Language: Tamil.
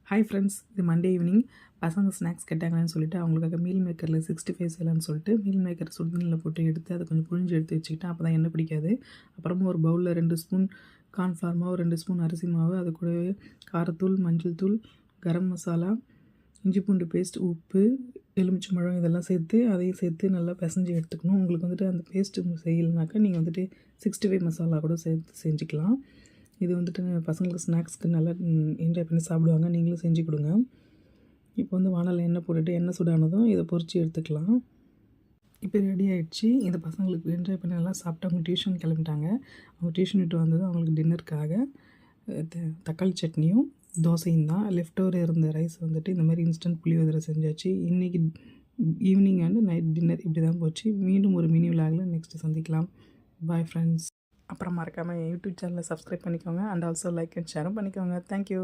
ஹாய் ஃப்ரெண்ட்ஸ், இது மண்டே ஈவினிங். பசங்க ஸ்நாக்ஸ் கேட்டாங்கன்னு சொல்லிட்டு அவங்களுக்காக மீல் மேக்கரில் 65 செய்யலான்னு சொல்லிட்டு மீல் மேக்கர் சுடுதண்ணியில் போட்டு எடுத்து அதை கொஞ்சம் புழிஞ்சு எடுத்து வச்சுக்கிட்டேன். அப்போ தான் எண்ணெய் பிடிக்காது. அப்புறமா ஒரு பவுலில் 2 ஸ்பூன் கார்ன்ஃப்ளவர் மாவு, 2 ஸ்பூன் அரிசி மாவு, அது கூடவே காரத்தூள், மஞ்சள் தூள், கரம் மசாலா, இஞ்சி பூண்டு பேஸ்ட், உப்பு, எலுமிச்சம்பழம் இதெல்லாம் சேர்த்து அதையும் சேர்த்து நல்லா பிசைஞ்சு எடுத்துக்கணும். உங்களுக்கு வந்துட்டு அந்த பேஸ்ட்டு செய்யலைனாக்கா நீங்கள் வந்துட்டு 65 மசாலா கூட சேர்த்து செஞ்சுக்கலாம். இது வந்துட்டு பசங்களுக்கு ஸ்நாக்ஸ்க்கு நல்லா என்ஜாய் பண்ணி சாப்பிடுவாங்க. நீங்களும் செஞ்சு கொடுங்க. இப்போ வந்து வானலில் எண்ணெய் போட்டுட்டு எண்ணெய் சூடானதும் இதை பொரித்து எடுத்துக்கலாம். இப்போ ரெடி ஆகிடுச்சு. இந்த பசங்களுக்கு என்ஜாய் பண்ணி நல்லா சாப்பிட்டு அவங்க டியூஷன் கிளம்பிட்டாங்க. அவங்க டியூஷன் விட்டு வந்தது அவங்களுக்கு டின்னருக்காக தக்காளி சட்னியும் தோசையும் தான். லெஃப்ட் ஓவர் இருந்த ரைஸ் வந்துட்டு இந்த மாதிரி இன்ஸ்டன்ட் புளியோதரை செஞ்சாச்சு. இன்றைக்கி ஈவினிங் அண்டு நைட் டின்னர் இப்படி தான் போச்சு. மீண்டும் ஒரு மினி விலாகில் நெக்ஸ்ட்டு சந்திக்கலாம். Bye friends. அப்புறம் மறக்காமல் யூடியூப் சேனலை சப்ஸ்கிரைப் பண்ணிக்கோங்க. அண்ட் ஆல்சோ லைக் அண்ட் ஷேரும் பண்ணிக்கோங்க. தேங்க்யூ.